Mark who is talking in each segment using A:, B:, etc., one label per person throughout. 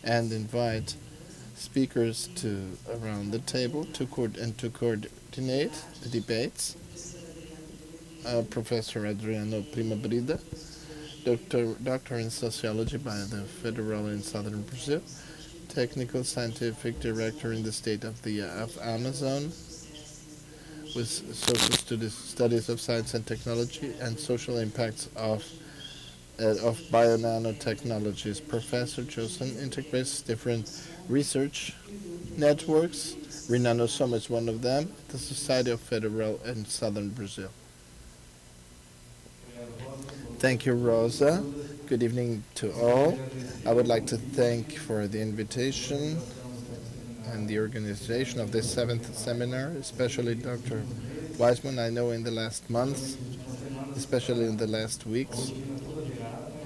A: and invite speakers to around the table to coordinate the debates. Professor Adriano Premebida, doctor in sociology by the Federal in Southern Brazil, technical scientific director in the state of Amazon, with social studies of science and technology and social impacts of bio-nanotechnologies. Professor Johnson integrates different research networks. Renanosom is one of them, the Society of Federal in Southern Brazil. Thank you, Rosa. Good evening to all. I would like to thank for the invitation and the organization of this seventh seminar, especially Dr. Weisman. I know in the last months, especially in the last weeks,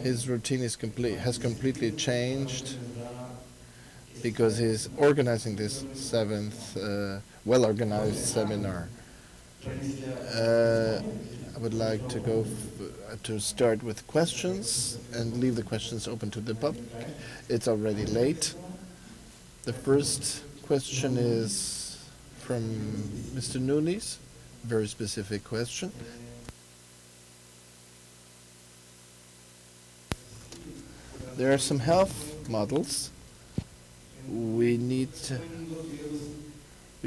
A: his routine has completely changed because he's organizing this seventh well-organized seminar. I would like to to start with questions and leave the questions open to the public. It's already late. The first question is from Mr. Nunes. Very specific question. There are some health models. We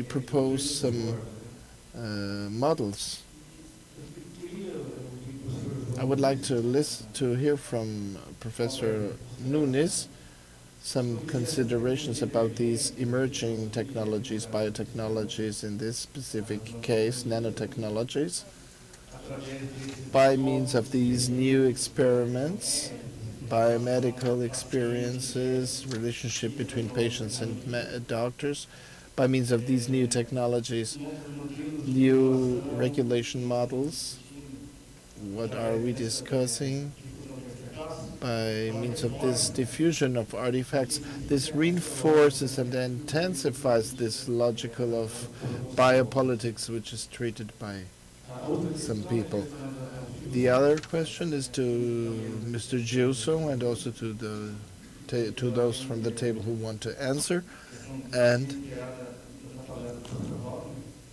A: propose some models. I would like to hear from Professor Nunes some considerations about these emerging technologies, biotechnologies, in this specific case, nanotechnologies. By means of these new experiments, biomedical experiences, relationship between patients and doctors, by means of these new technologies, new regulation models, what are we discussing? By means of this diffusion of artifacts, this reinforces and intensifies this logical of biopolitics, which is treated by some people. The other question is to Mr. Giuso and also to those from the table who want to answer. And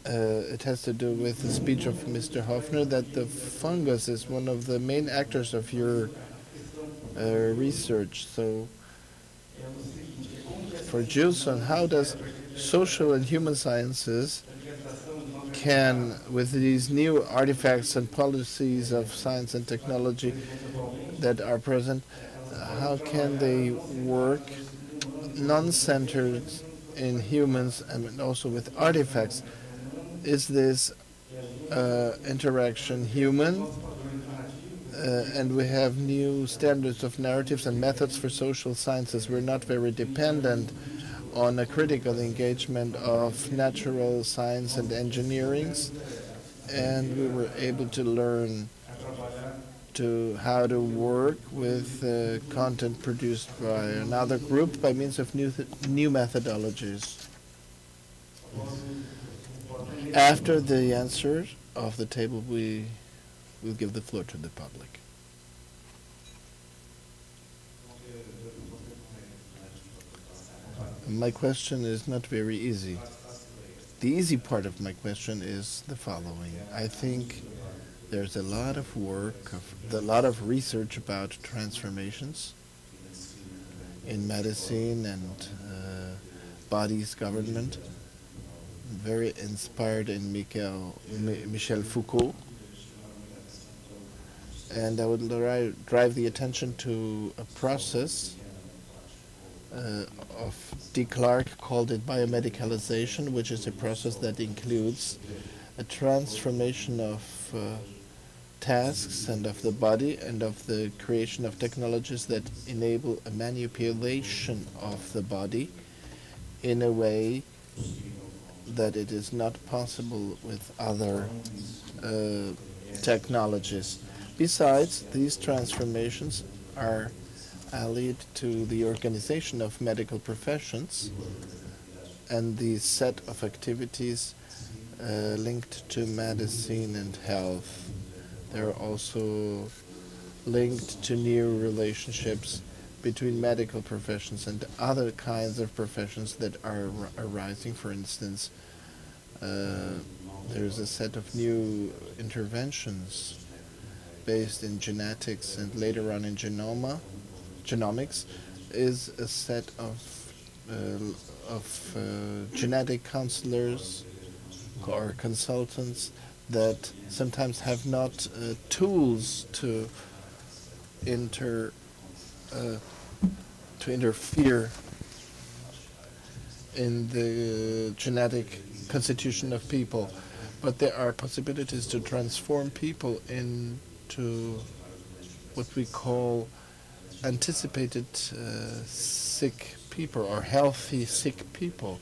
A: it has to do with the speech of Mr. Hoffner that the fungus is one of the main actors of your research. So for Gilson, how does social and human sciences can, with these new artifacts and policies of science and technology that are present, how can they work non-centered in humans and also with artifacts? Is this interaction human? And we have new standards of narratives and methods for social sciences. We're not very dependent on a critical engagement of natural science and engineering, and we were able to learn how to work with content produced by another group by means of new methodologies. After the answer of the table, we will give the floor to the public. My question is not very easy. The easy part of my question is the following. I think there's a lot of work, a lot of research about transformations in medicine and bodies government, very inspired in Michel Foucault. And I would drive the attention to a process of D. Clark called it biomedicalization, which is a process that includes a transformation of tasks and of the body and of the creation of technologies that enable a manipulation of the body in a way that it is not possible with other technologies. Besides, these transformations are allied to the organization of medical professions and the set of activities linked to medicine and health. They're also linked to new relationships between medical professions and other kinds of professions that are arising. For instance, there's a set of new interventions based in genetics and later on in genomics, is a set of genetic counselors or consultants that sometimes have not tools inter uh, to interfere in the genetic constitution of people, but there are possibilities to transform people into what we call anticipated sick people or healthy sick people.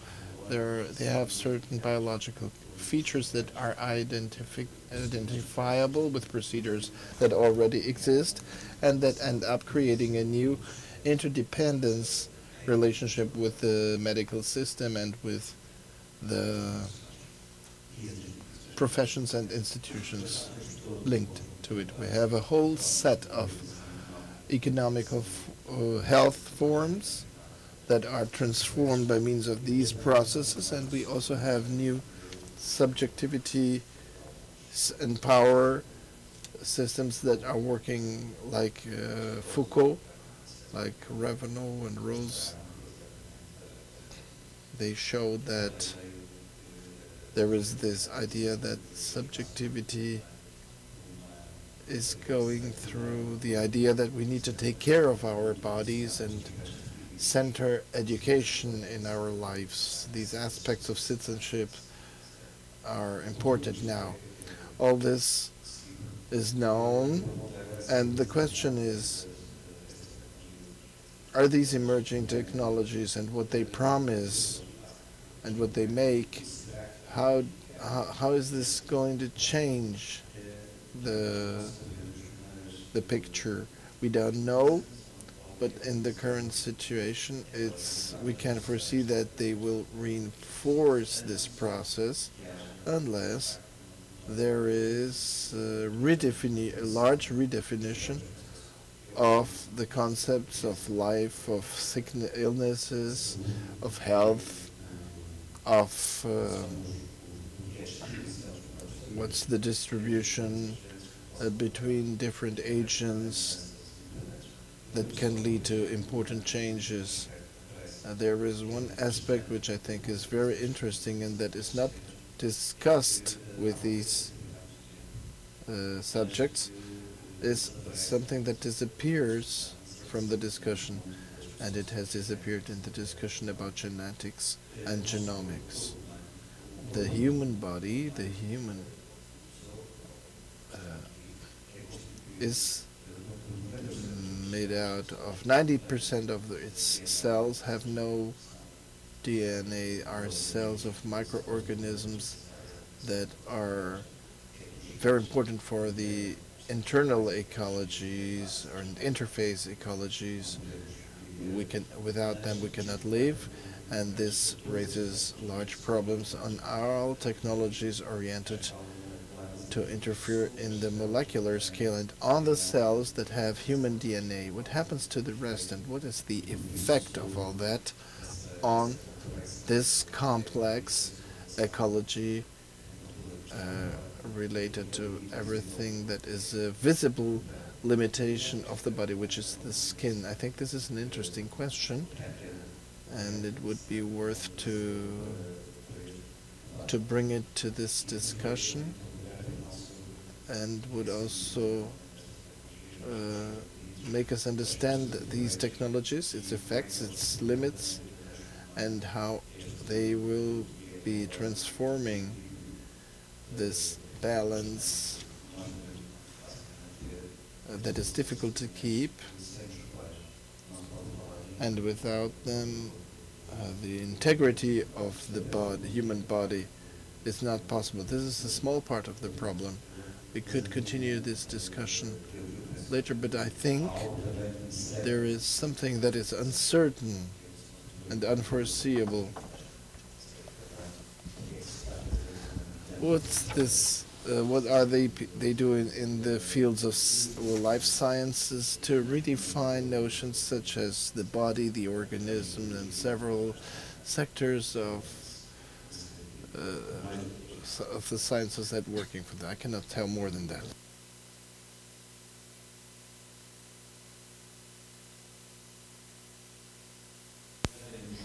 A: They have certain biological features that are identifiable with procedures that already exist and that end up creating a new interdependence relationship with the medical system and with the professions and institutions linked to it. We have a whole set of economical health forms that are transformed by means of these processes, and we also have new subjectivity and power systems that are working like Foucault, like Ravenel and Rose. They show that there is this idea that subjectivity is going through the idea that we need to take care of our bodies and center education in our lives. These aspects of citizenship are important now. All this is known, and the question is, are these emerging technologies and what they promise and what they make, how is this going to change the picture? We don't know, but in the current situation, we can foresee that they will reinforce this process unless there is a large redefinition of the concepts of life, of sickness, illnesses, of health, of what's the distribution between different agents that can lead to important changes. There is one aspect which I think is very interesting and that is not discussed with these subjects, is something that disappears from the discussion, and it has disappeared in the discussion about genetics and genomics. The human body, is made out of 90% of its cells have no DNA, are cells of microorganisms that are very important for the internal ecologies or interface ecologies. Without them we cannot live, and this raises large problems on all technologies oriented to interfere in the molecular scale and on the cells that have human DNA. What happens to the rest, and what is the effect of all that on this complex ecology related to everything that is a visible limitation of the body, which is the skin? I think this is an interesting question, and it would be worth to bring it to this discussion, and would also make us understand these technologies, its effects, its limits, and how they will be transforming this balance that is difficult to keep, and without them the integrity of the human body is not possible. This is a small part of the problem. We could continue this discussion later, but I think there is something that is uncertain and unforeseeable. What's this what are they doing in the fields of life sciences to redefine notions such as the body, the organism, and several sectors of the sciences that working for that. I cannot tell more than that.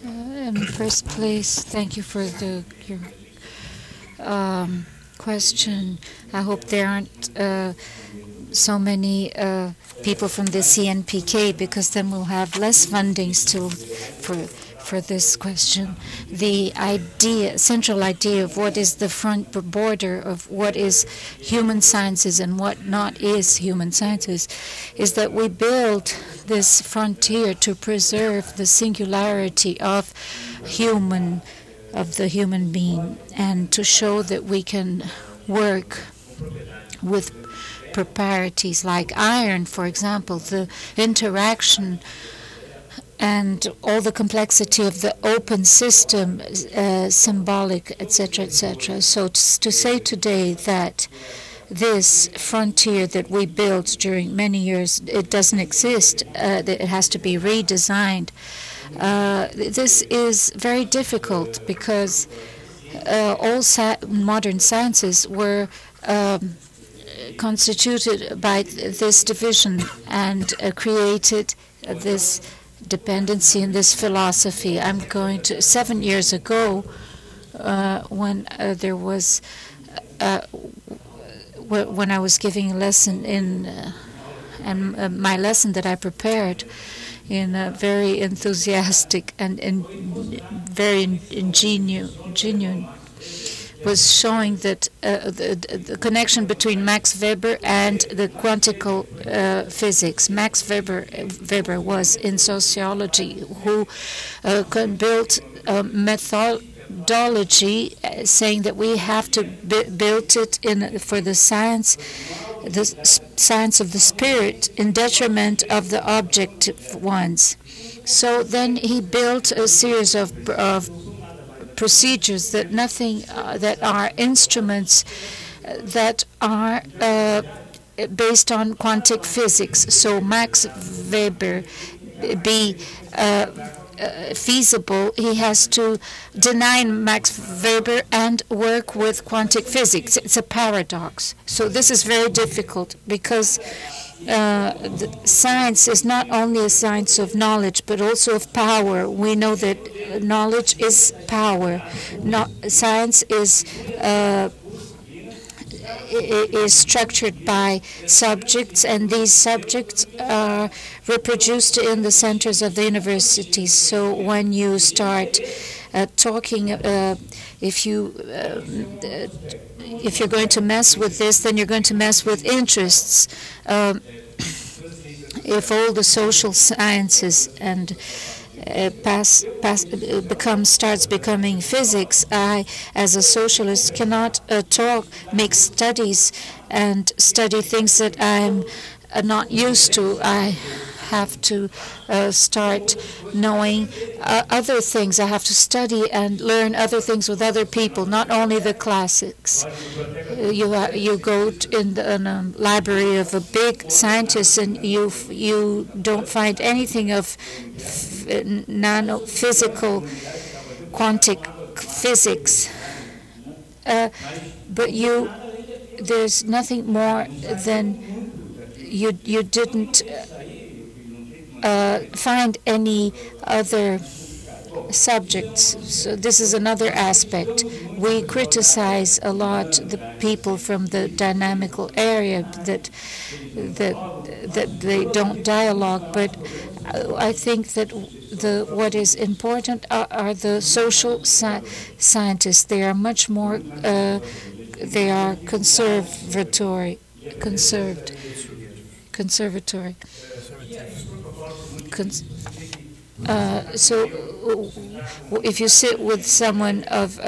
B: In the first place, thank you for your question. I hope there aren't so many people from the CNPK, because then we'll have less funding still for this question. The central idea of what is the front border of what is human sciences and what not is human sciences is that we build this frontier to preserve the singularity of the human being, and to show that we can work with proprieties like iron, for example, the interaction and all the complexity of the open system, symbolic, etc., etc. So to say today that this frontier that we built during many years, it doesn't exist, that it has to be redesigned, this is very difficult, because all modern sciences were constituted by this division and created this dependency and this philosophy. 7 years ago, when there was when I was giving a lesson and my lesson that I prepared in a very enthusiastic and very genuine was showing that the connection between Max Weber and the quantical physics. Max Weber was in sociology, who built a methodology saying that we have to build it for the science of the spirit in detriment of the objective ones. So then he built a series of procedures that that are instruments that are based on quantum physics. So Max Weber be feasible, he has to deny Max Weber and work with quantum physics. It's a paradox. So this is very difficult, because science is not only a science of knowledge, but also of power. We know that knowledge is power. Science is structured by subjects, and these subjects are reproduced in the centers of the universities. So when you start talking, if you're going to mess with this, then you're going to mess with interests. If all the social sciences and starts becoming physics, I, as a socialist, cannot make studies and study things that I'm not used to. I have to start knowing other things. I have to study and learn other things with other people, not only the classics. You go in a library of a big scientist, and you don't find anything of nano-physical quantum physics. But there's nothing more than you didn't find any other subjects. So this is another aspect. We criticize a lot the people from the dynamical area that they don't dialogue, but I think that what is important are the social scientists. They are much more. They are conservatory. So if you sit with someone of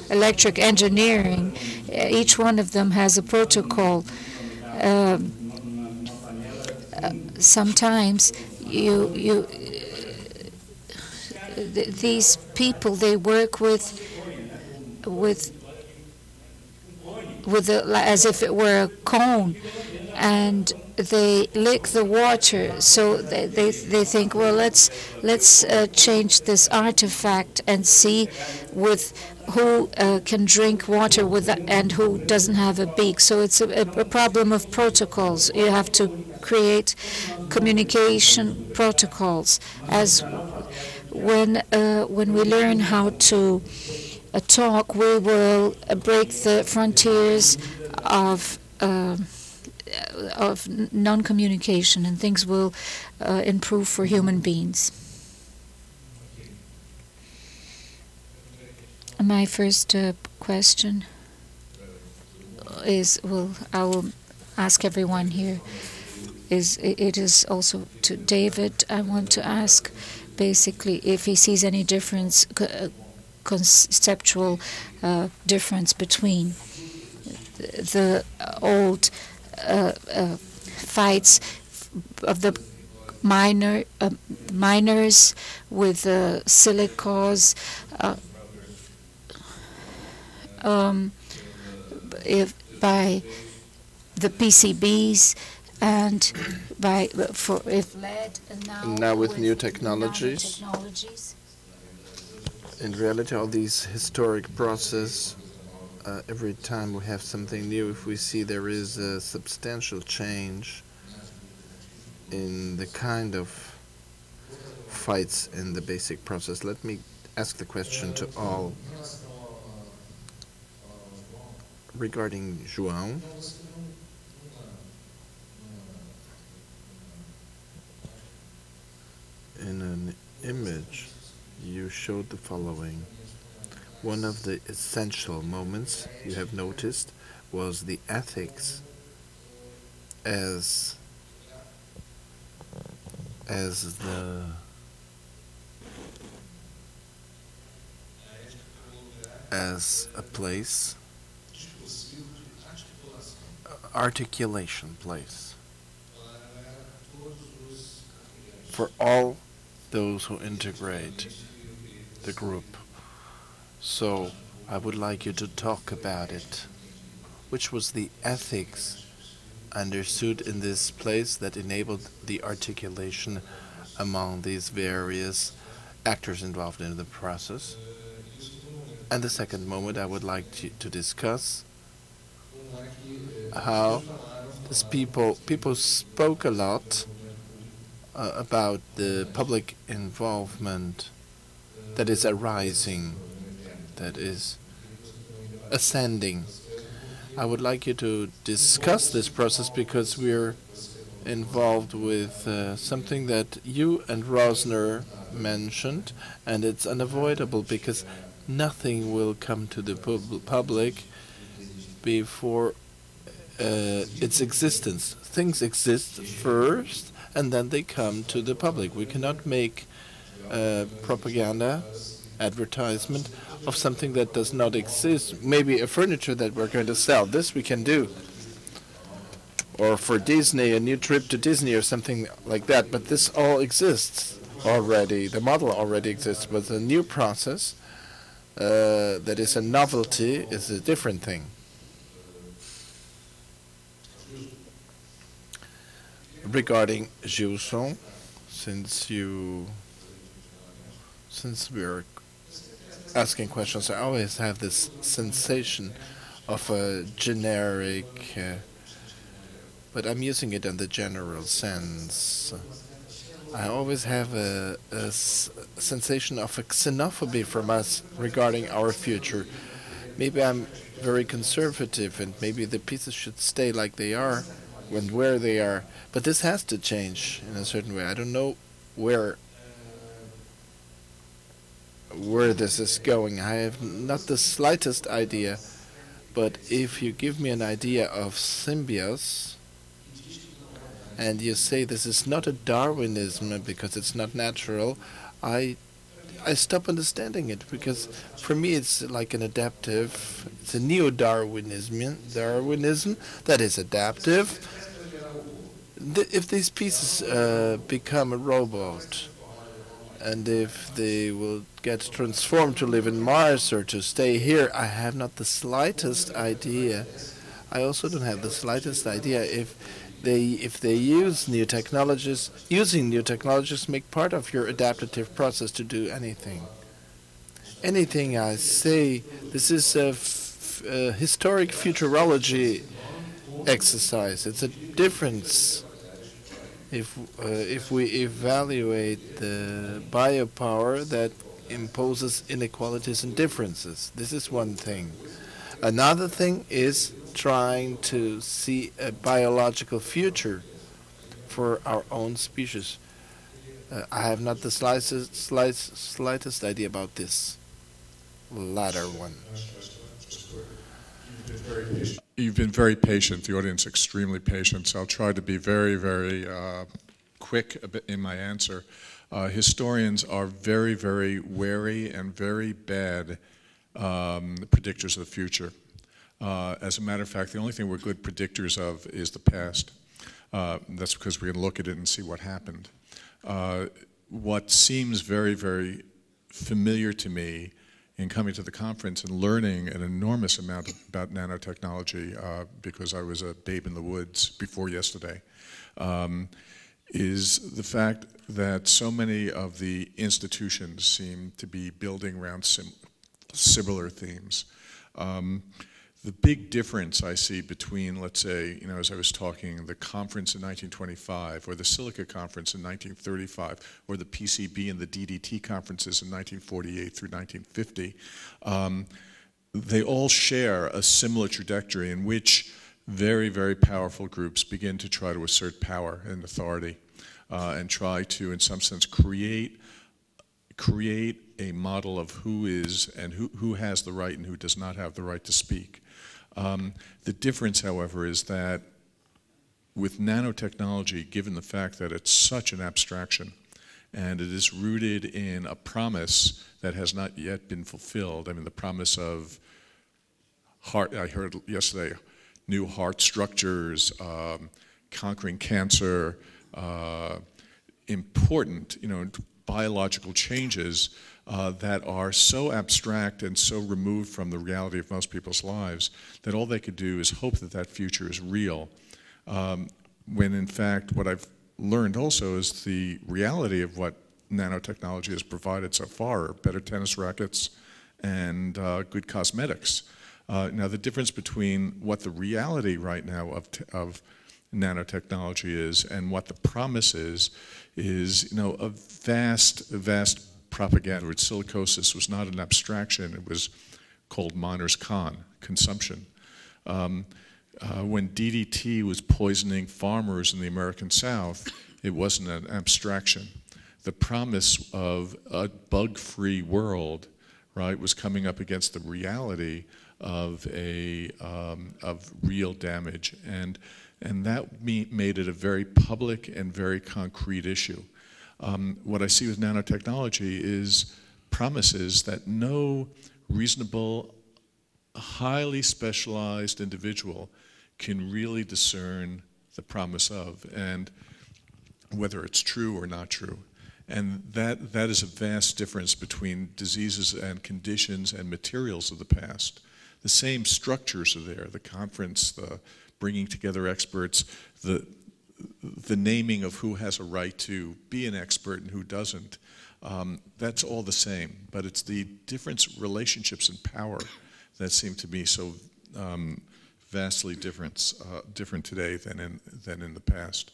B: electric engineering, each one of them has a protocol. Sometimes these people, they work with with as if it were a cone, and they lick the water. So they think, well, let's change this artifact and see with who can drink water with and who doesn't have a beak. So it's a problem of protocols. You have to create communication protocols. As when we learn how to talk, we will break the frontiers of non-communication, and things will improve for human beings. My first question is, I will ask everyone here. It is also to David. I want to ask, basically, if he sees any difference, conceptual difference between the old fights of the miners with silicos, by the PCBs, and if lead, and
A: now with new technologies. In reality, all these historic process, every time we have something new, if we see there is a substantial change in the kind of fights in the basic process. Let me ask the question to all regarding João. In an image, you showed the following. One of the essential moments you have noticed was the ethics as a place, articulation place for all those who integrate the group. So I would like you to talk about it. Which was the ethics understood in this place that enabled the articulation among these various actors involved in the process? And the second moment, I would like to discuss how this people spoke a lot about the public involvement that is arising, that is ascending. I would like you to discuss this process because we're involved with something that you and Rosner mentioned, and it's unavoidable because nothing will come to the public before its existence. Things exist first, and then they come to the public. We cannot make propaganda, advertisement of something that does not exist. Maybe a furniture that we're going to sell. This we can do. Or for Disney, a new trip to Disney or something like that. But this all exists already. The model already exists. But the new process that is a novelty is a different thing. Regarding Gilson, since we're asking questions, I always have this sensation of a generic, but I'm using it in the general sense. I always have a sensation of a xenophobia from us regarding our future. Maybe I'm very conservative, and maybe the pieces should stay like they are and where they are. But this has to change in a certain way. I don't know where this is going. I have not the slightest idea. But if you give me an idea of symbios, and you say this is not a Darwinism because it's not natural, I stop understanding it, because for me it's like an adaptive, it's a neo-Darwinism that is adaptive. If these pieces become a robot, and if they will get transformed to live in Mars or to stay here, I have not the slightest idea. I also don't have the slightest idea if they use new technologies, using new technologies make part of your adaptive process to do anything. Anything I say, this is a historic futurology exercise. It's a difference if we evaluate the biopower that imposes inequalities and differences. This is one thing. Another thing is trying to see a biological future for our own species. I have not the slightest idea about this latter one.
C: You've been very patient, the audience extremely patient, so I'll try to be very, very quick a bit in my answer. Historians are very, very wary and very bad predictors of the future. As a matter of fact, the only thing we're good predictors of is the past. That's because we can look at it and see what happened. What seems very, very familiar to me in coming to the conference and learning an enormous amount about nanotechnology, because I was a babe in the woods before yesterday, is the fact that so many of the institutions seem to be building around similar themes. The big difference I see between, let's say, as I was talking, the conference in 1925, or the Silica conference in 1935, or the PCB and the DDT conferences in 1948 through 1950, they all share a similar trajectory in which very, very powerful groups begin to try to assert power and authority, and try to, in some sense, create a model of who is and who has the right and who does not have the right to speak. The difference, however, is that with nanotechnology, given the fact that it's such an abstraction and it is rooted in a promise that has not yet been fulfilled, I mean, the promise of heart, I heard yesterday, new heart structures, conquering cancer, important, biological changes that are so abstract and so removed from the reality of most people's lives that all they could do is hope that that future is real. When in fact, what I've learned also is the reality of what nanotechnology has provided so far are better tennis rackets and good cosmetics. Now, the difference between what the reality right now of nanotechnology is and what the promise is a vast propaganda. Silicosis was not an abstraction. It was called miner's con, consumption. When DDT was poisoning farmers in the American South, it wasn't an abstraction. The promise of a bug-free world, right, was coming up against the reality of real damage, and that made it a very public and very concrete issue. What I see with nanotechnology is promises that no reasonable, highly specialized individual can really discern the promise of, and whether it's true or not true. And that is a vast difference between diseases and conditions and materials of the past. The same structures are there, the conference, the bringing together experts, the naming of who has a right to be an expert and who doesn't. That's all the same, but it's the different relationships and power that seem to be so vastly different today than in the past.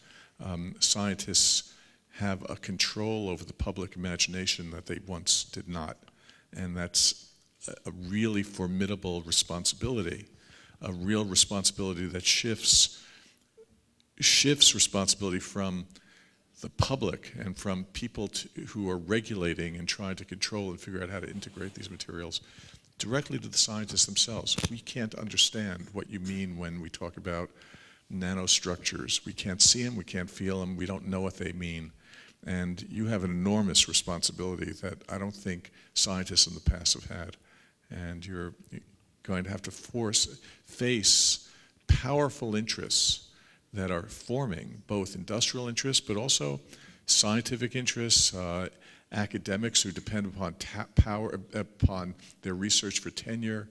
C: Scientists have a control over the public imagination that they once did not, and that's a really formidable responsibility, a real responsibility that shifts responsibility from the public and from people who are regulating and trying to control and figure out how to integrate these materials directly to the scientists themselves. We can't understand what you mean when we talk about nanostructures. We can't see them, we can't feel them, we don't know what they mean. And you have an enormous responsibility that I don't think scientists in the past have had. And you're going to have to face powerful interests that are forming, both industrial interests, but also scientific interests, academics who depend upon power, upon their research for tenure,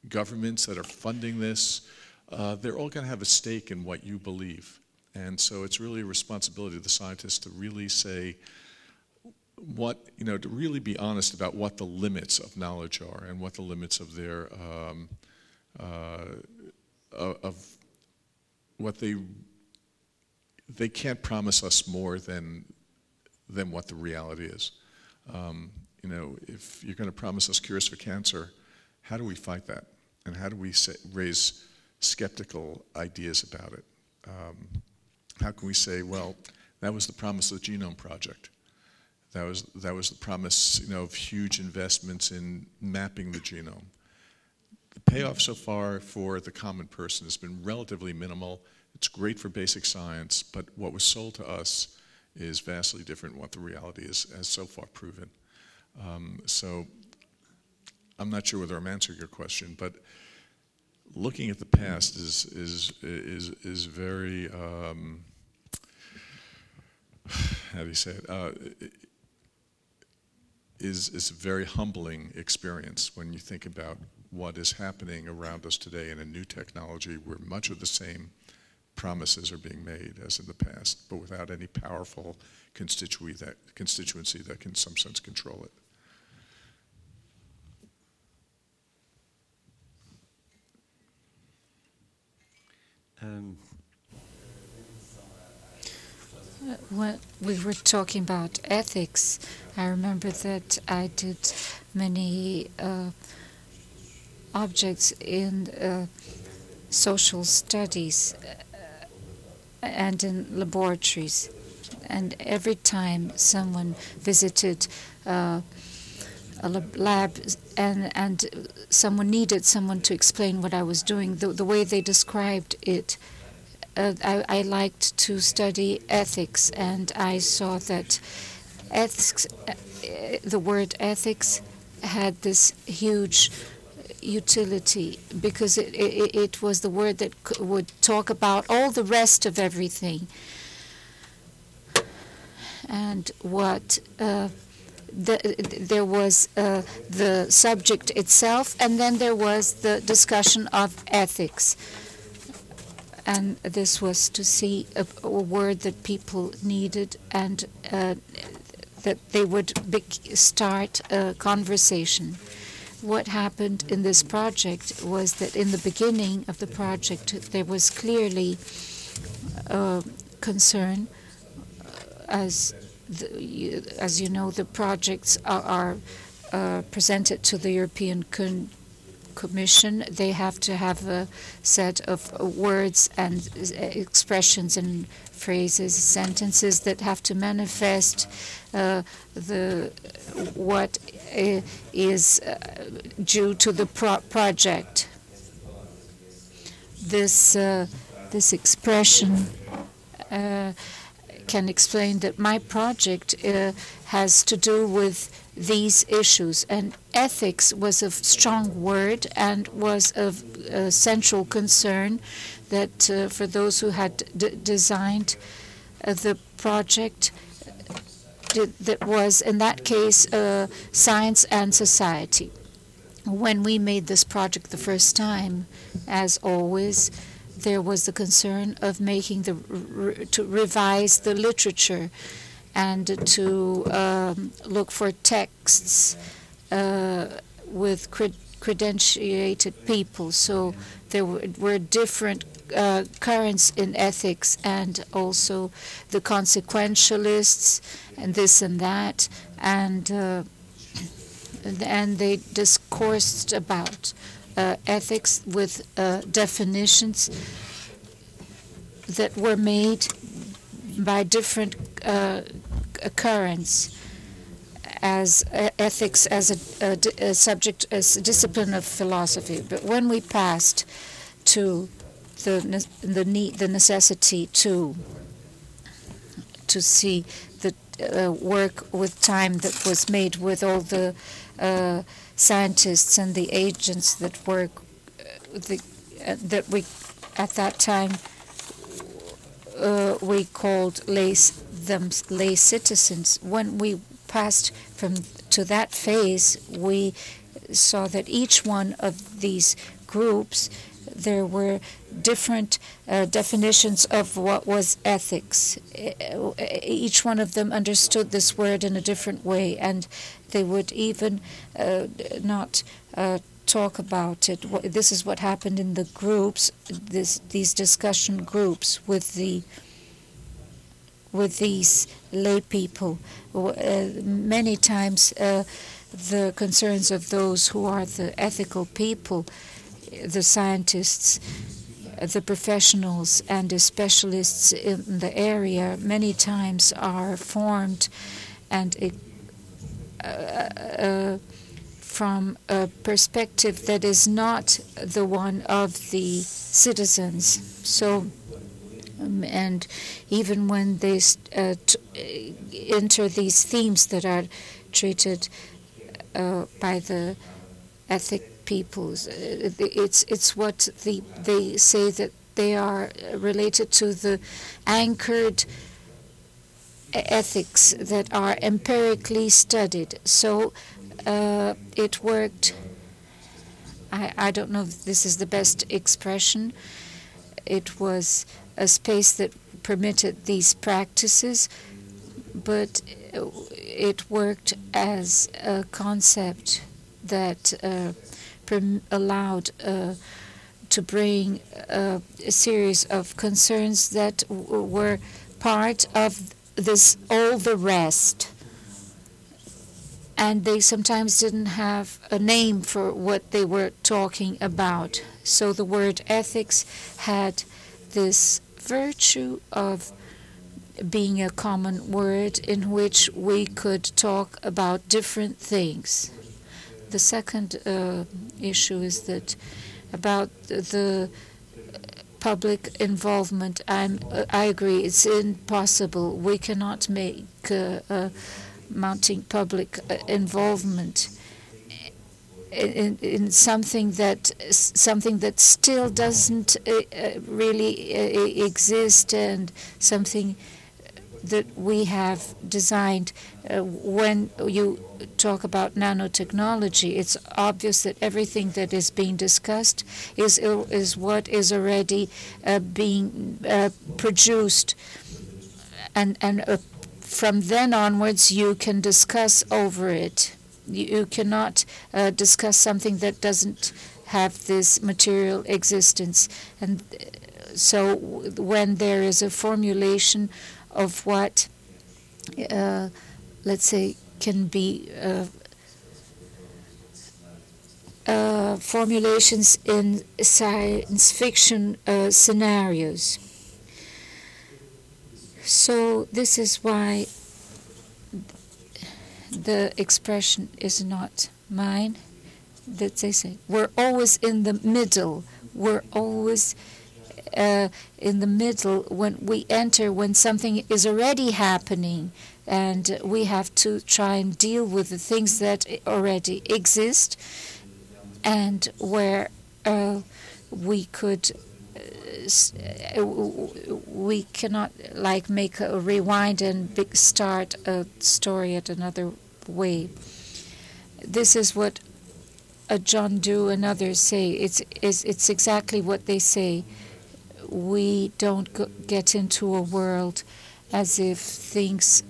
C: governments that are funding this, they're all going to have a stake in what you believe. And so it's really a responsibility of the scientists to really say to really be honest about what the limits of knowledge are and what the limits of their, of what they can't promise us more than what the reality is. If you're going to promise us cures for cancer, how do we fight that? And how do we raise skeptical ideas about it? How can we say, well, that was the promise of the Genome Project. That was the promise, of huge investments in mapping the genome. The payoff so far for the common person has been relatively minimal. It's great for basic science, but what was sold to us is vastly different from what the reality is, has so far proven. So I'm not sure whether I'm answering your question, but looking at the past is very how do you say it? Is a very humbling experience when you think about what is happening around us today in a new technology where much of the same promises are being made as in the past, but without any powerful constituency that can in some sense control it.
B: When we were talking about ethics, I remember that I did many objects in social studies and in laboratories. And every time someone visited a lab and someone needed someone to explain what I was doing, the way they described it, I liked to study ethics, and I saw that ethics, the word ethics had this huge utility because it was the word that would talk about all the rest of everything. And what there was the subject itself, and then there was the discussion of ethics. And this was to see a word that people needed, and that they would start a conversation. What happened in this project was that in the beginning of the project there was clearly concern. As you know, the projects are presented to the European Commission. They have to have a set of words and expressions and phrases, sentences that have to manifest what is due to the project. This expression can explain that my project has to do with these issues, and ethics was a strong word and was of central concern that for those who had designed the project, that was in that case science and society. When we made this project the first time, as always, there was the concern of making to revise the literature and to look for texts with credentiated people. So there were different currents in ethics, and also the consequentialists and this and that, and they discoursed about ethics with definitions that were made by different currents as ethics as a subject, as a discipline of philosophy. But when we passed to the necessity to see the work with time that was made with all the scientists and the agents that work that we at that time we called them lay citizens. When we passed to that phase, we saw that each one of these groups, there were different definitions of what was ethics. Each one of them understood this word in a different way, and they would even not talk about it. This is what happened in the groups, these discussion groups with these lay people. Many times the concerns of those who are the ethical people, the scientists, the professionals, and the specialists in the area, many times are formed and from a perspective that is not the one of the citizens. So, and even when they enter these themes that are treated by the ethic peoples, it's what they say that they are related to the anchored ethics that are empirically studied. So it worked. I don't know if this is the best expression. It was a space that permitted these practices, but it worked as a concept that allowed to bring a series of concerns that were part of this all the rest. And they sometimes didn't have a name for what they were talking about. So the word ethics had this virtue of being a common word in which we could talk about different things. The second issue is that about the public involvement. I agree, it's impossible. We cannot make mounting public involvement in something that still doesn't really exist, and something that we have designed. When you talk about nanotechnology, it's obvious that everything that is being discussed is what is already being produced, and from then onwards you can discuss over it. You cannot discuss something that doesn't have this material existence. And so when there is a formulation of what, let's say, can be formulations in science fiction scenarios. So this is why the expression is not mine, that they say we're always in the middle. We're always in the middle when we enter, when something is already happening, and we have to try and deal with the things that already exist, and where we could we cannot like make a rewind and start a story at another way. This is what John Dewey and others say. It's exactly what they say. We don't get into a world as if things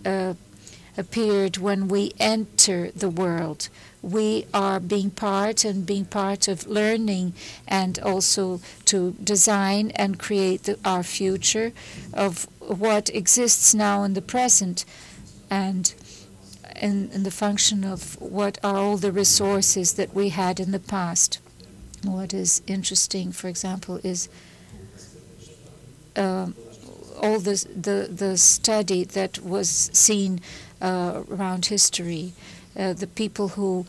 B: appeared when we enter the world. We are being part of learning, and also to design and create our future of what exists now in the present, and in the function of what are all the resources that we had in the past. What is interesting, for example, is all the study that was seen around history. The people who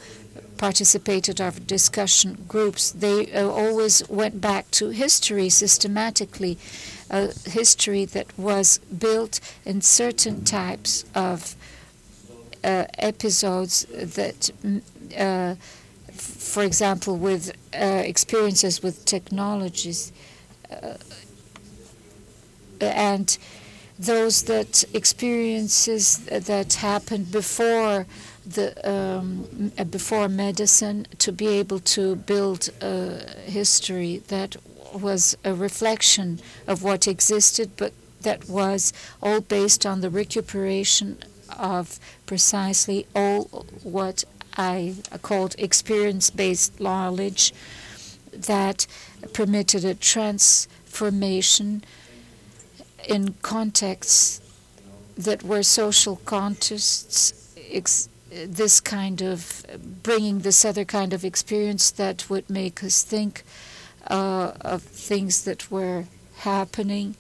B: participated of discussion groups, they always went back to history systematically, history that was built in certain types of episodes that, for example, with experiences with technologies, and those that experiences that happened before before medicine, to be able to build a history that was a reflection of what existed, but that was all based on the recuperation of precisely all what I called experience-based knowledge that permitted a transformation in contexts that were social contexts, this kind of bringing this other kind of experience that would make us think of things that were happening.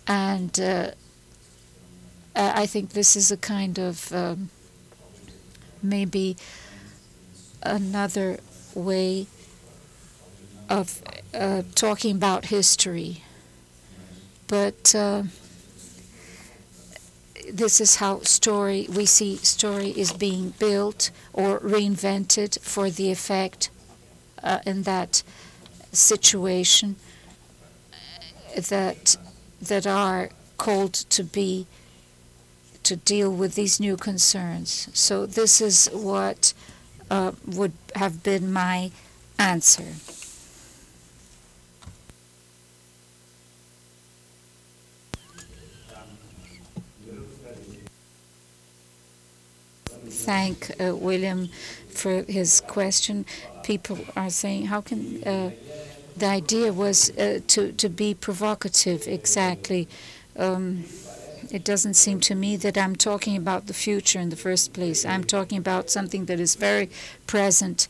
B: And I think this is a kind of maybe another way of talking about history. But this is how we see story is being built or reinvented for the effect in that situation that are called to deal with these new concerns. So this is what would have been my answer. Thank William for his question. People are saying, how can the idea was to be provocative, exactly. It doesn't seem to me that I'm talking about the future in the first place. I'm talking about something that is very present.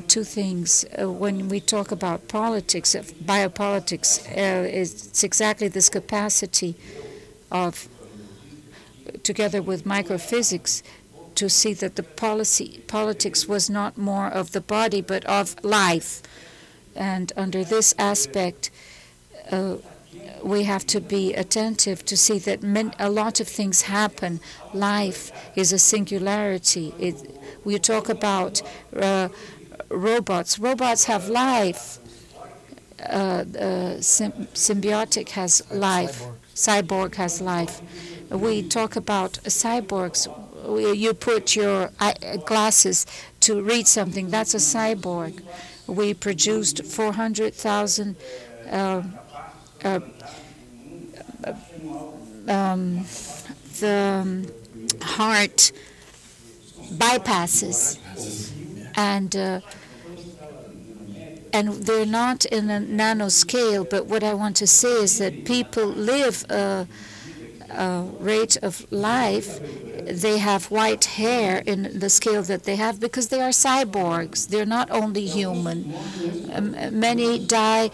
B: Two things. When we talk about politics, biopolitics, it's exactly this capacity of, together with microphysics, to see that the politics was not more of the body but of life. And under this aspect, we have to be attentive to see that a lot of things happen. Life is a singularity. We talk about robots. Robots have life. Symbiotic has life. Cyborg has life. We talk about cyborgs. You put your glasses to read something. That's a cyborg. We produced 400,000 the heart bypasses, and they're not in a nanoscale. But what I want to say is that people live a rate of life. They have white hair in the scale that they have because they are cyborgs. They're not only human. Many die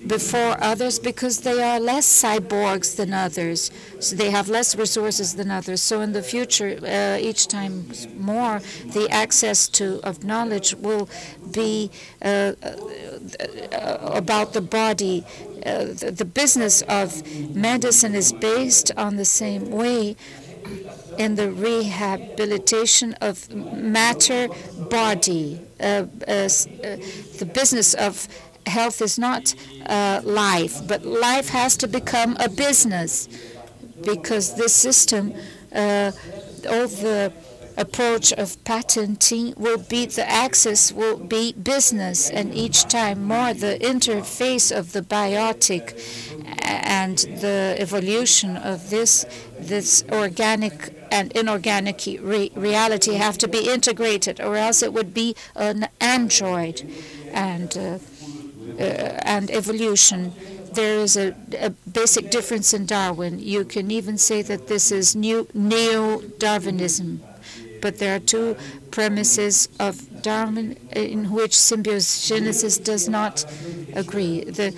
B: before others because they are less cyborgs than others. So they have less resources than others. So in the future, each time more, the access of knowledge will be about the body. The business of medicine is based on the same way in the rehabilitation of matter-body. The business of health is not life, but life has to become a business, because this system, all the approach of patenting will be, the access will be business, and each time more the interface of the biotic and the evolution of this organic and inorganic reality have to be integrated, or else it would be an android. And evolution, there is a basic difference in Darwin. You can even say that this is neo-Darwinism. But there are two premises of Darwin in which symbiogenesis does not agree. The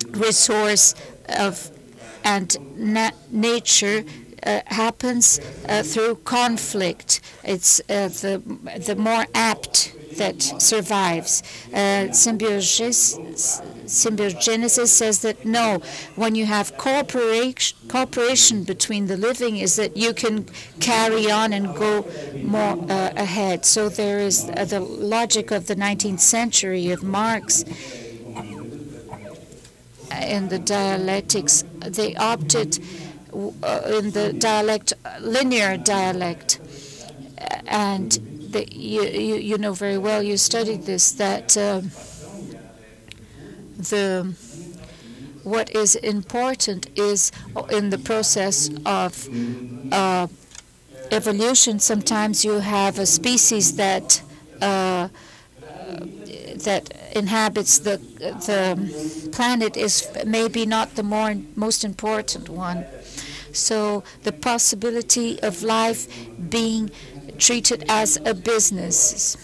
B: resource of and nature happens through conflict. It's the more apt that survives. Symbiogenesis says that no, when you have cooperation between the living, is that you can carry on and go more ahead. So there is the logic of the 19th century of Marx in the dialectics, they opted in the linear dialect. And you know very well, you studied this, that what is important is in the process of evolution. Sometimes you have a species that inhabits the planet is maybe not the most important one. So the possibility of life being treated as a business.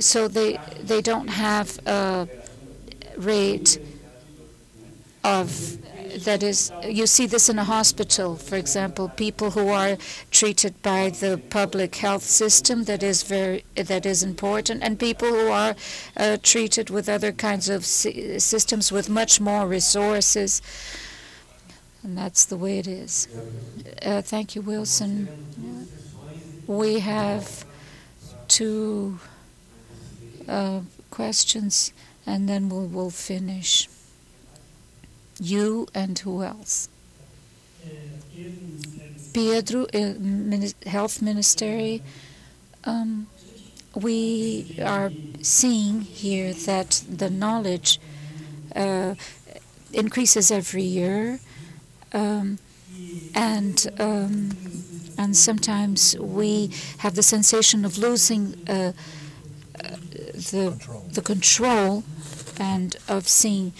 B: So they don't have a rate of, that is, you see this in a hospital, for example, people who are treated by the public health system, that is important, and people who are treated with other kinds of systems with much more resources. And that's the way it is. Thank you, Wilson. We have two questions, and then we'll finish. You and who else? Pedro, Health Ministry. We are seeing here that the knowledge increases every year, and sometimes we have the sensation of losing the control, and of seeing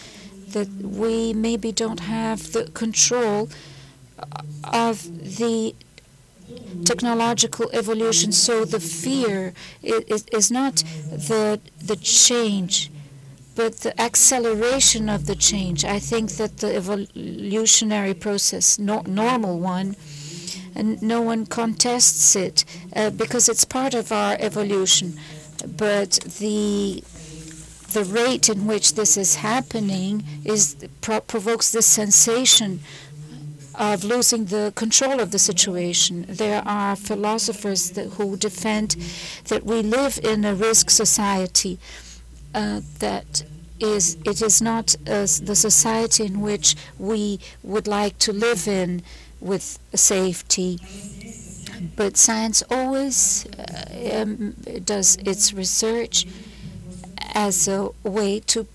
B: that we maybe don't have the control of the technological evolution. So the fear is not the change, but the acceleration of the change. I think that the evolutionary process, normal one, and no one contests it because it's part of our evolution. But the rate in which this is happening provokes this sensation of losing the control of the situation. There are philosophers who defend that we live in a risk society. It is not the society in which we would like to live in with safety. But science always does its research as a way to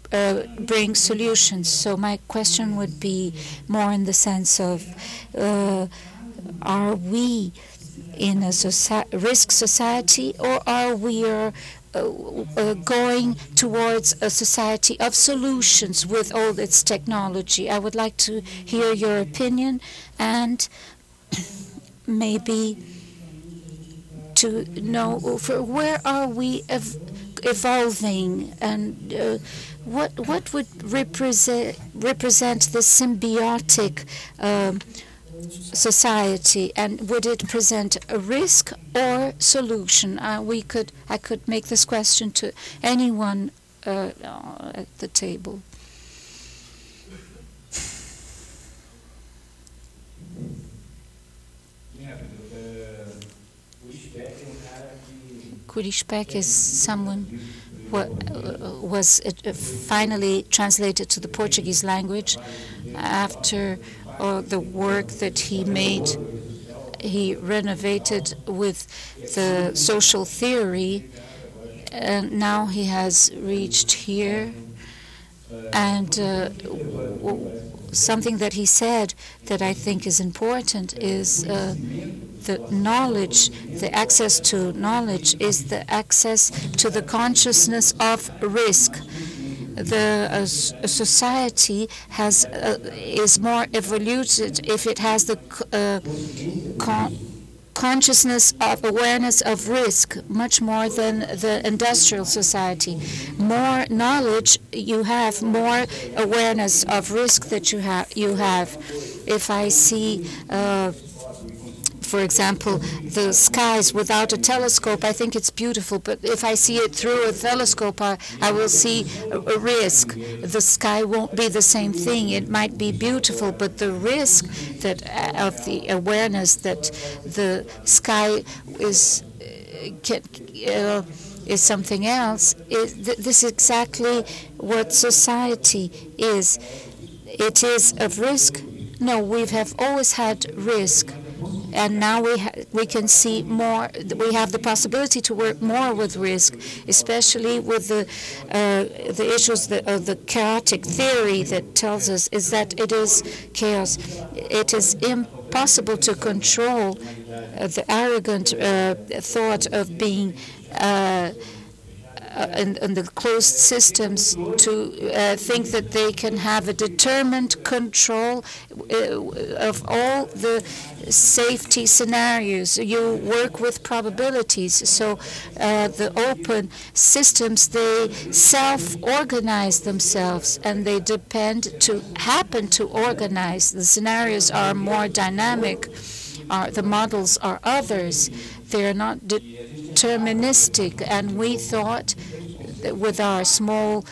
B: bring solutions. So my question would be more in the sense of, are we in a risk society, or are we going towards a society of solutions with all its technology? I would like to hear your opinion, and maybe to know where are we evolving, and what would represent the symbiotic society, and would it present a risk or solution? I could make this question to anyone at the table. Kurishpek is someone who was finally translated to the Portuguese language after the work that he made. He renovated with the social theory, and now he has reached here. And something that he said that I think is important is the knowledge, the access to knowledge is the access to the consciousness of risk. The society is more evoluted if it has the consciousness of awareness of risk, much more than the industrial society. More knowledge you have, more awareness of risk that you have. If I see for example, the skies without a telescope, I think it's beautiful, but if I see it through a telescope, I will see a risk. The sky won't be the same thing. It might be beautiful, but the risk that of the awareness that the sky is something else. This is exactly what society is. It is of risk. No, we have always had risk, and now we can see more. We have the possibility to work more with risk, especially with the issues of the chaotic theory that tells us is that it is chaos. It is impossible to control the arrogant thought of being in the closed systems to think that they can have a determined control of all the safety scenarios. You work with probabilities, so the open systems, they self-organize themselves, and they happen to organize. The scenarios are more dynamic. The models are others. They are not deterministic, and we thought that with our small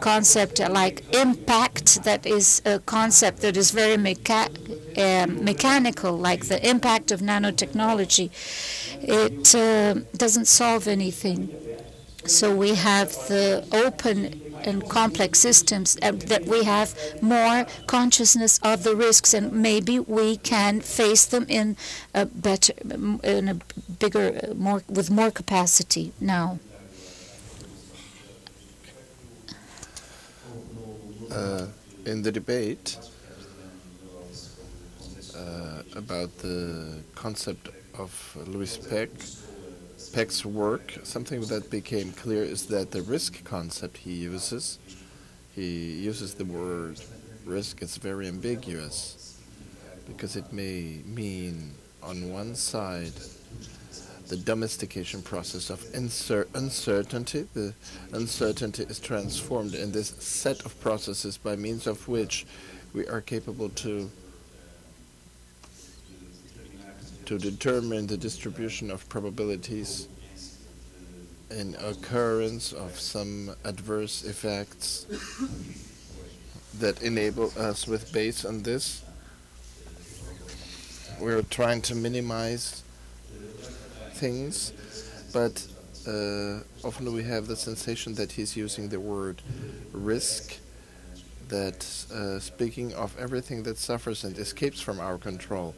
B: concept like impact, that is a concept that is very mechanical, like the impact of nanotechnology, it doesn't solve anything. So we have the open and complex systems that we have more consciousness of the risks, and maybe we can face them in a bigger, with more capacity now.
A: In the debate about the concept of Louis Peck's work, something that became clear is that the risk concept he uses the word risk. It's very ambiguous because it may mean on one side the domestication process of uncertainty. The uncertainty is transformed in this set of processes by means of which we are capable to determine the distribution of probabilities in occurrence of some adverse effects that enable us, with base on this, we're trying to minimize things, but often we have the sensation that he's using the word risk, that speaking of everything that suffers and escapes from our control.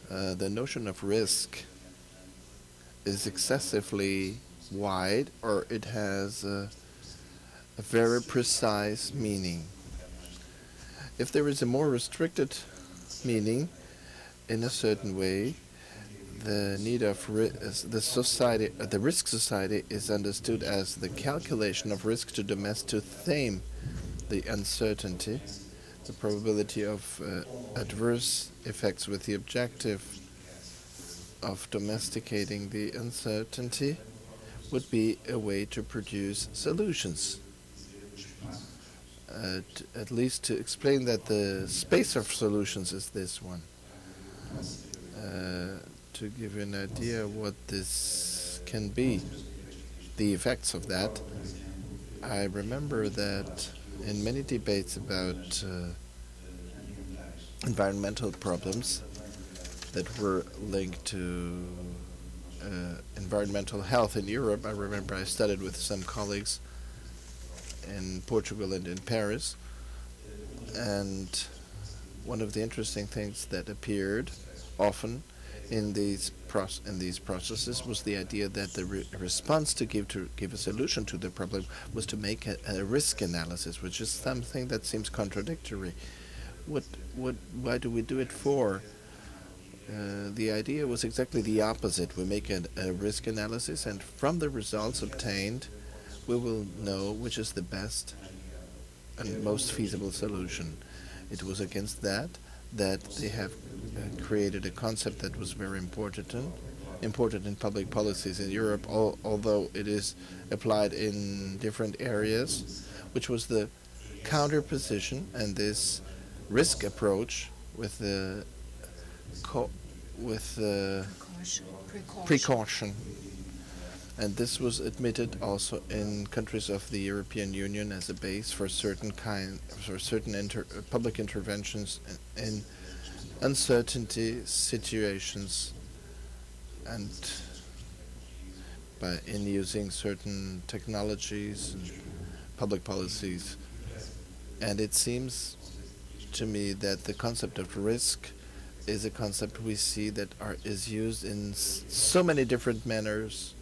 A: The notion of risk is excessively wide, or it has a very precise meaning. If there is a more restricted meaning in a certain way, the need of the risk society is understood as the calculation of risk to tame the uncertainty, the probability of adverse effects, with the objective of domesticating the uncertainty would be a way to produce solutions. At least to explain that the space of solutions is this one. To give you an idea what this can be, the effects of that, I remember that in many debates about environmental problems that were linked to environmental health in Europe, I remember I studied with some colleagues in Portugal and in Paris, and one of the interesting things that appeared often in these processes was the idea that the response to give a solution to the problem was to make a risk analysis, which is something that seems contradictory. Why do we do it for? The idea was exactly the opposite. We make a risk analysis, and from the results obtained, we will know which is the best and most feasible solution. It was against that they have created a concept that was very important in public policies in Europe, although it is applied in different areas, which was the counterposition and this risk approach with the precaution. And this was admitted also in countries of the European Union as a base for certain public interventions in uncertainty situations. And in using certain technologies and public policies. And it seems to me that the concept of risk is a concept we see that is used in so many different manners,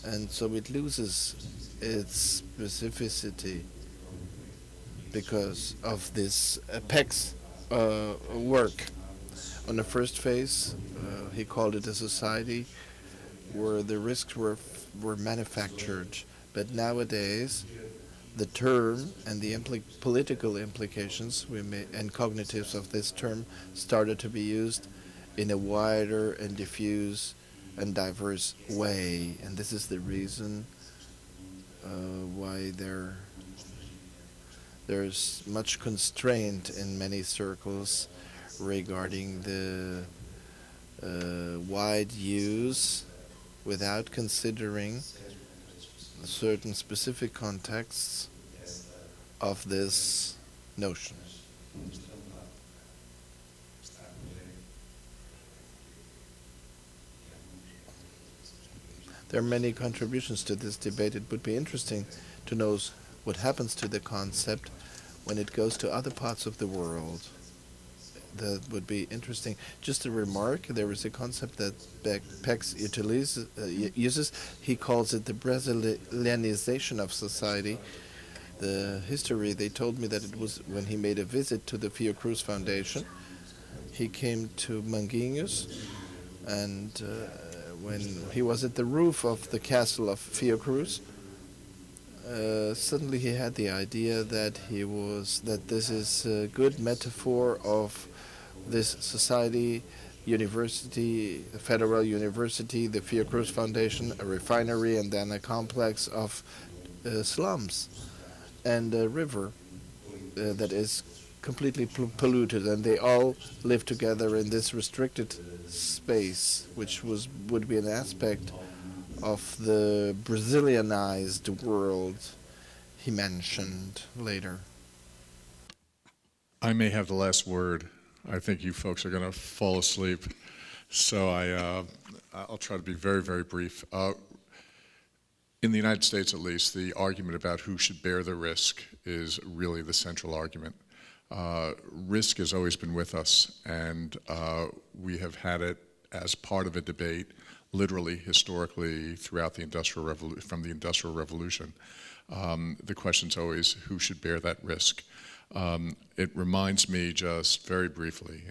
A: and so it loses its specificity because of this PEC's work. On the first phase, he called it a society where the risks were manufactured, but nowadays the term and the political implications and cognitives of this term started to be used in a wider and diffuse and diverse way. And this is the reason why there's much constraint in many circles regarding the wide use without considering certain specific contexts of this notion. There are many contributions to this debate. It would be interesting to know what happens to the concept when it goes to other parts of the world. That would be interesting. Just a remark, there is a concept that Pex uses. He calls it the Brazilianization of society. The history, they told me that it was when he made a visit to the Fiocruz Foundation. He came to Manguinhos, and when he was at the roof of the castle of Fiocruz, suddenly he had the idea that this is a good metaphor of this society, university, a federal university, the Fiocruz Foundation, a refinery, and then a complex of slums and a river that is completely polluted, and they all live together in this restricted space, which would be an aspect of the Brazilianized world he mentioned later.
C: I may have the last word. I think you folks are going to fall asleep, so I'll try to be very, very brief. In the United States, at least, the argument about who should bear the risk is really the central argument. Risk has always been with us, and we have had it as part of a debate, literally, historically, throughout the Industrial Revolution, from the Industrial Revolution. The question's always who should bear that risk. It reminds me just very briefly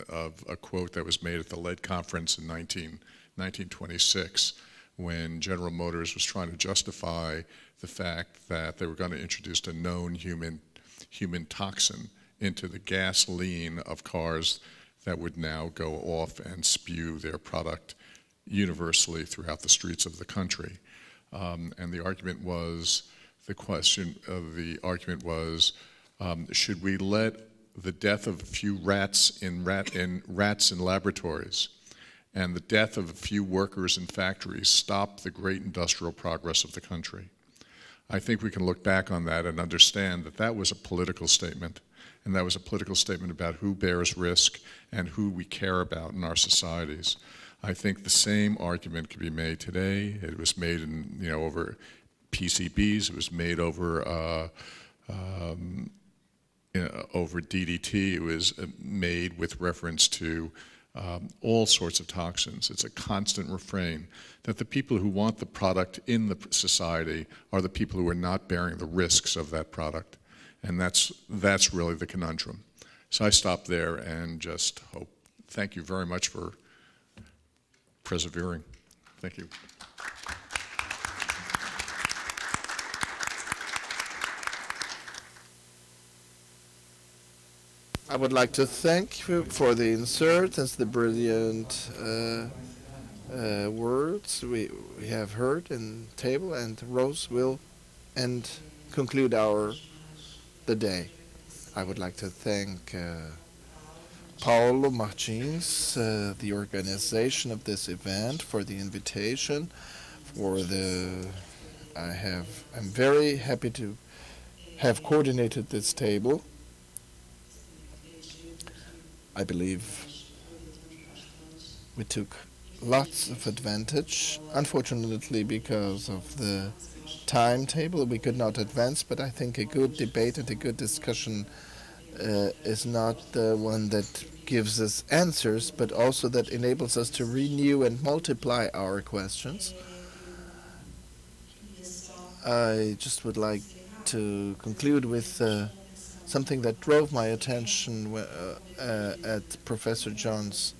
C: of a quote that was made at the Lead Conference in 1926 when General Motors was trying to justify the fact that they were going to introduce a known human toxin into the gasoline of cars that would now go off and spew their product universally throughout the streets of the country. And the argument was, should we let the death of a few rats in laboratories and the death of a few workers in factories stop the great industrial progress of the country? I think we can look back on that and understand that that was a political statement, and that was a political statement about who bears risk and who we care about in our societies. I think the same argument can be made today. It was made over PCBs. It was made over DDT. It was made with reference to all sorts of toxins. It's a constant refrain that the people who want the product in the society are the people who are not bearing the risks of that product. And that's really the conundrum. So I stop there and just hope. Thank you very much for persevering. Thank you.
A: I would like to thank you for the insert and the brilliant words we have heard in the table, and Rose will conclude the day. I would like to thank Paulo Martins, the organization of this event, for the invitation. I'm very happy to have coordinated this table. I believe we took lots of advantage. Unfortunately, because of the timetable, we could not advance, but I think a good debate and a good discussion is not the one that gives us answers, but also that enables us to renew and multiply our questions. I just would like to conclude with something that drove my attention at Professor John's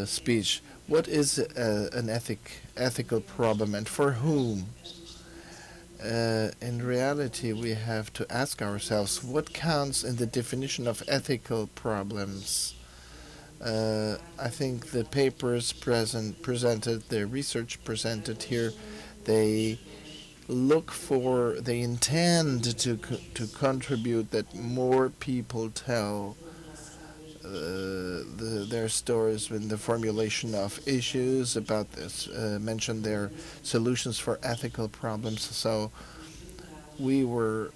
A: speech. What is an ethical problem, and for whom? In reality, we have to ask ourselves what counts in the definition of ethical problems. I think the papers presented, the research presented here, they they intend to contribute that more people tell their stories in the formulation of issues about this, mention their solutions for ethical problems. So we were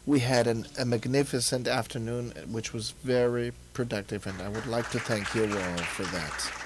A: we had a magnificent afternoon, which was very productive, and I would like to thank you all for that.